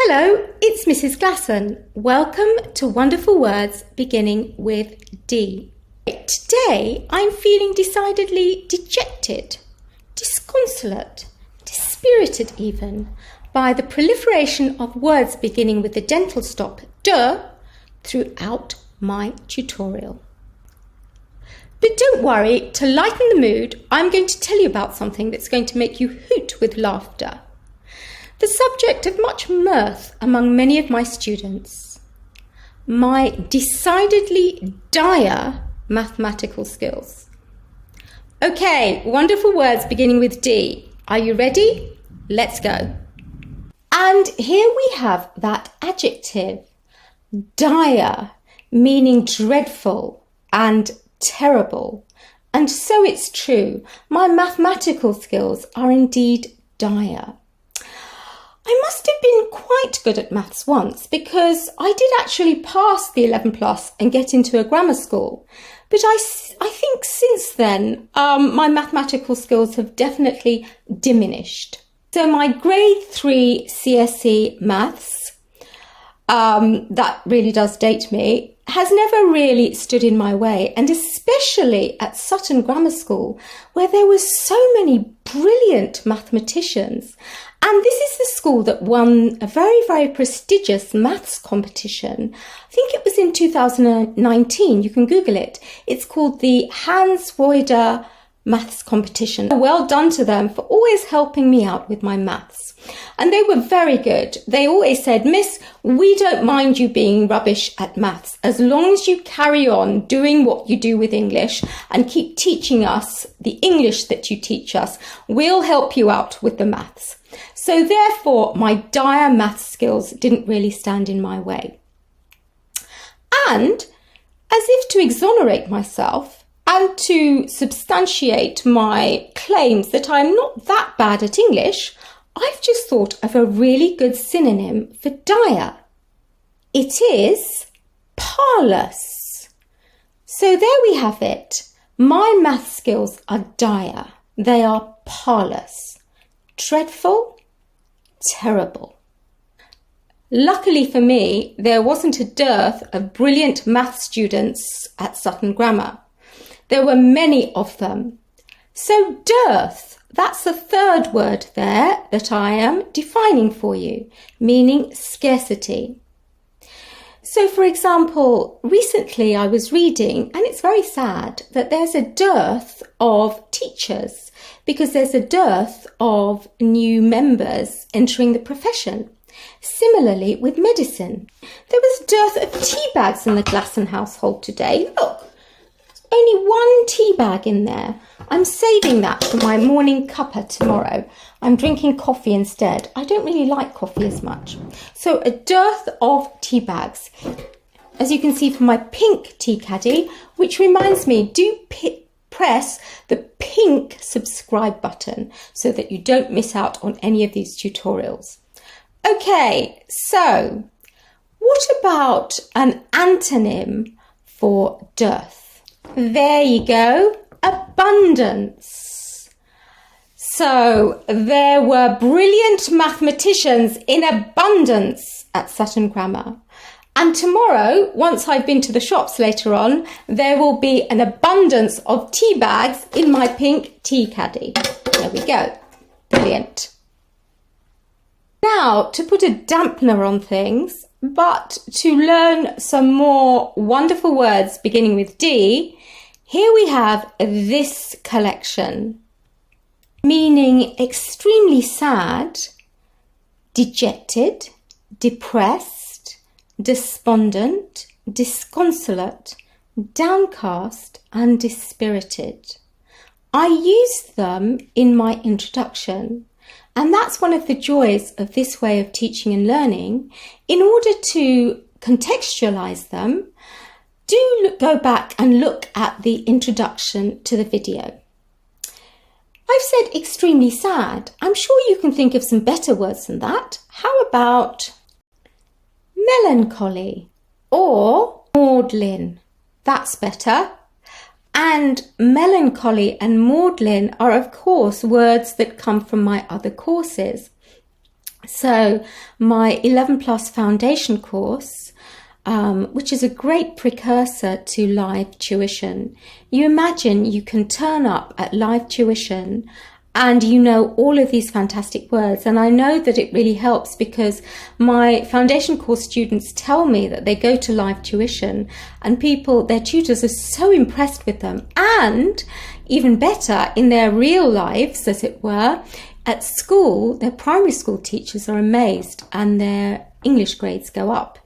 Hello, it's Mrs Glasson. Welcome to Wonderful Words beginning with D. Today I'm feeling decidedly dejected, disconsolate, dispirited even, by the proliferation of words beginning with the dental stop D throughout my tutorial. But don't worry, to lighten the mood, I'm going to tell you about something that's going to make you hoot with laughter. The subject of much mirth among many of my students. My decidedly dire mathematical skills. Okay, wonderful words beginning with D. Are you ready? Let's go. And here we have that adjective, dire, meaning dreadful and terrible. And so it's true, my mathematical skills are indeed dire. I must have been quite good at maths once because I did actually pass the 11 plus and get into a grammar school. But I think since then, my mathematical skills have definitely diminished. So my grade 3 CSE maths, that really does date me, has never really stood in my way, and especially at Sutton Grammar School, where there were so many brilliant mathematicians. And this is the school that won a very, very prestigious maths competition. I think it was in 2019. You can Google it. It's called the Hans Woider Maths Competition. Well done to them for always helping me out with my maths. And they were very good. They always said, Miss, we don't mind you being rubbish at maths as long as you carry on doing what you do with English and keep teaching us the English that you teach us. We'll help you out with the maths. So therefore, my dire maths skills didn't really stand in my way. And as if to exonerate myself and to substantiate my claims that I'm not that bad at English, I've just thought of a really good synonym for dire. It is parlous. So there we have it. My math skills are dire. They are parlous. Dreadful, terrible. Luckily for me, there wasn't a dearth of brilliant math students at Sutton Grammar. There were many of them. So dearth, that's the third word there that I am defining for you, meaning scarcity. So for example, recently I was reading, and it's very sad, that there's a dearth of teachers because there's a dearth of new members entering the profession. Similarly with medicine. There was a dearth of tea bags in the Glasson household today. Look, only one tea bag in there. I'm saving that for my morning cuppa tomorrow. I'm drinking coffee instead. I don't really like coffee as much. So a dearth of tea bags. As you can see from my pink tea caddy, which reminds me, do press the pink subscribe button so that you don't miss out on any of these tutorials. Okay, so what about an antonym for dearth? There you go, abundance. So there were brilliant mathematicians in abundance at Sutton Grammar. And tomorrow, once I've been to the shops later on, there will be an abundance of tea bags in my pink tea caddy. There we go. Brilliant. Now, to put a dampener on things, but to learn some more wonderful words beginning with D, here we have this collection, meaning extremely sad, dejected, depressed, despondent, disconsolate, downcast, and dispirited. I used them in my introduction. And that's one of the joys of this way of teaching and learning. In order to contextualize them, do go back and look at the introduction to the video. I've said extremely sad. I'm sure you can think of some better words than that. How about melancholy or maudlin? That's better. And melancholy and maudlin are, of course, words that come from my other courses. So my 11 Plus Foundation course, which is a great precursor to live tuition. You imagine you can turn up at live tuition and you know all of these fantastic words. And I know that it really helps because my foundation course students tell me that they go to live tuition and their tutors are so impressed with them. And even better, in their real lives, as it were, at school, their primary school teachers are amazed and their English grades go up.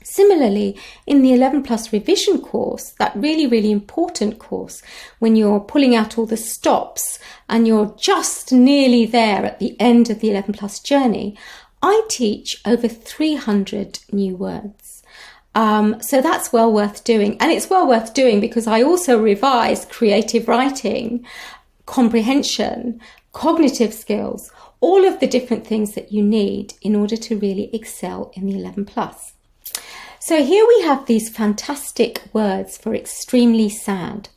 Similarly, in the 11 Plus revision course, that really, really important course, when you're pulling out all the stops and you're just nearly there at the end of the 11 Plus journey, I teach over 300 new words. So that's well worth doing. And it's well worth doing because I also revise creative writing, comprehension, cognitive skills, all of the different things that you need in order to really excel in the 11 Plus. So here we have these fantastic words for extremely sad.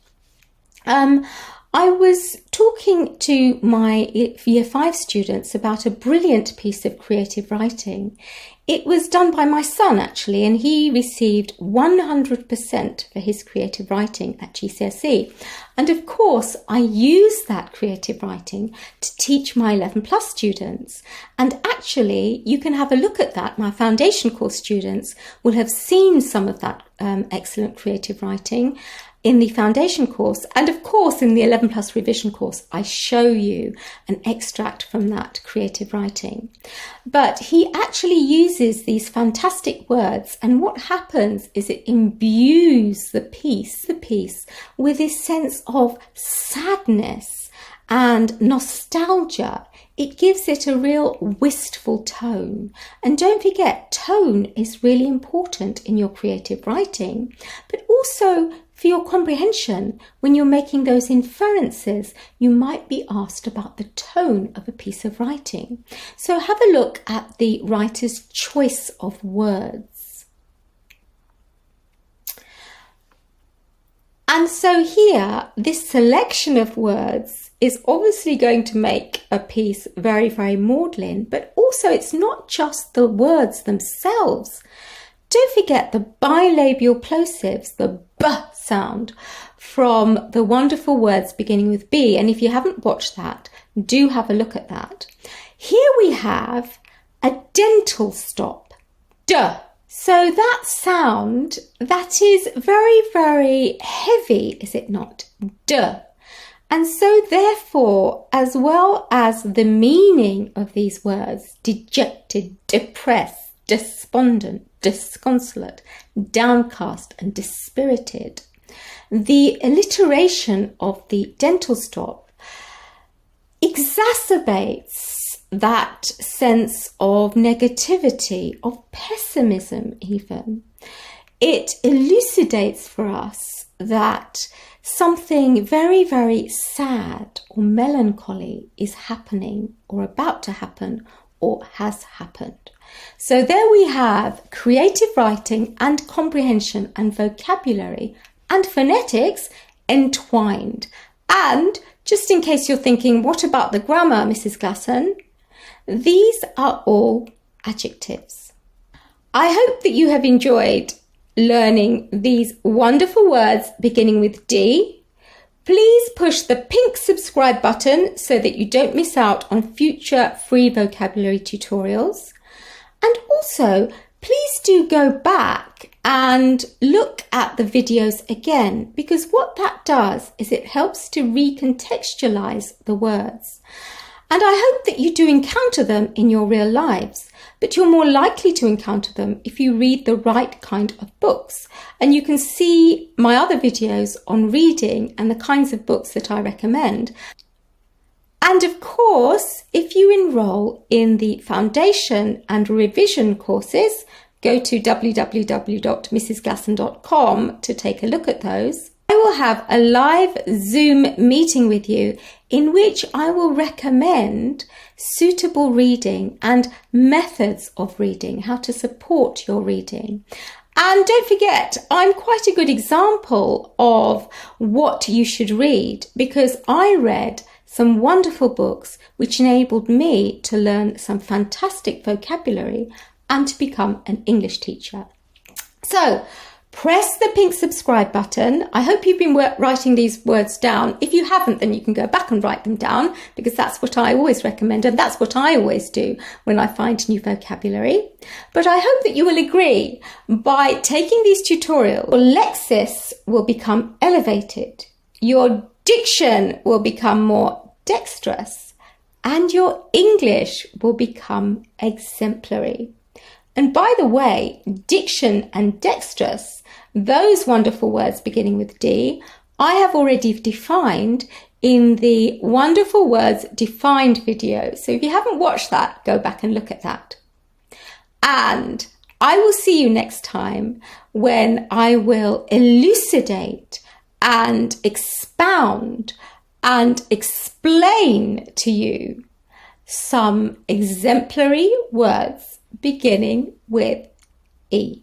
I was talking to my Year 5 students about a brilliant piece of creative writing. It was done by my son, actually, and he received 100% for his creative writing at GCSE. And of course, I use that creative writing to teach my 11 Plus students. And actually, you can have a look at that. My foundation course students will have seen some of that excellent creative writing in the foundation course. And of course, in the 11 Plus revision course, I show you an extract from that creative writing. But he actually uses these fantastic words, and what happens is it imbues the piece with this sense of sadness and nostalgia. It gives it a real wistful tone. And don't forget, tone is really important in your creative writing, but also for your comprehension. When you're making those inferences, you might be asked about the tone of a piece of writing. So have a look at the writer's choice of words. And so here, this selection of words is obviously going to make a piece very, very maudlin, but also it's not just the words themselves. Don't forget the bilabial plosives, the B sound from the Wonderful Words beginning with B. And if you haven't watched that, do have a look at that. Here we have a dental stop, D. So that sound, that is very, very heavy, is it not? D. And so therefore, as well as the meaning of these words, dejected, depressed, despondent, disconsolate, downcast and dispirited, the alliteration of the dental stop exacerbates that sense of negativity, of pessimism even. It elucidates for us that something very, very sad or melancholy is happening or about to happen or has happened. So there we have creative writing and comprehension and vocabulary and phonetics entwined. And just in case you're thinking, what about the grammar, Mrs Glasson? These are all adjectives. I hope that you have enjoyed learning these wonderful words beginning with D. Please push the pink subscribe button so that you don't miss out on future free vocabulary tutorials. And also, please do go back and look at the videos again, because what that does is it helps to recontextualize the words. And I hope that you do encounter them in your real lives, but you're more likely to encounter them if you read the right kind of books. And you can see my other videos on reading and the kinds of books that I recommend. And of course, if you enroll in the foundation and revision courses, go to www.mrsglasson.com to take a look at those. I will have a live Zoom meeting with you in which I will recommend suitable reading and methods of reading, how to support your reading. And don't forget, I'm quite a good example of what you should read because I read some wonderful books which enabled me to learn some fantastic vocabulary and to become an English teacher. So, press the pink subscribe button. I hope you've been writing these words down. If you haven't, then you can go back and write them down, because that's what I always recommend, and that's what I always do when I find new vocabulary. But I hope that you will agree, by taking these tutorials, your lexis will become elevated, your diction will become more dexterous, and your English will become exemplary. And by the way, diction and dexterous, those wonderful words beginning with D, I have already defined in the Wonderful Words Defined video. So if you haven't watched that, go back and look at that. And I will see you next time when I will elucidate and expound and explain to you some exemplary words beginning with E.